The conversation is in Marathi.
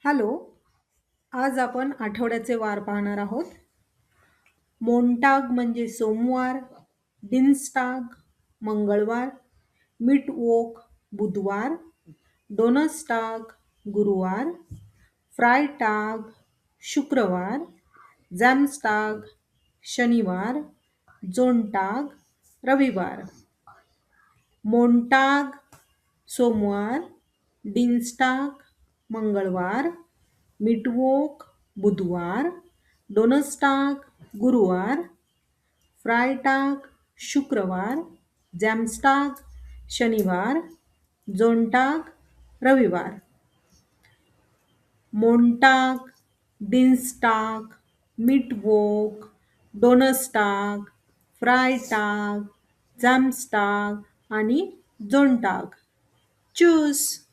हॅलो. आज आपण आठवड्याचे वार पाहणार आहोत. मोंटाग म्हणजे सोमवार, डिन्स्टाग मंगळवार, मिटवोक बुधवार, डोनस्टाग गुरुवार, फ्रायटाग शुक्रवार, जॅमस्टाग शनिवार, जोंटाग रविवार. मोंटाग सोमवार, डिन्स्टाग मंगळवार, मिटवोक बुधवार, डोनस्टाग गुरुवार, फ्रायटाग शुक्रवार, जॅमस्टाग शनिवार, जोंटाग रविवार. मोंटाग, डिन्स्टाग, मिटवोक, डोनस्टाग, फ्रायटाग, जॅमस्टाग आणि जोंटाग. चूस.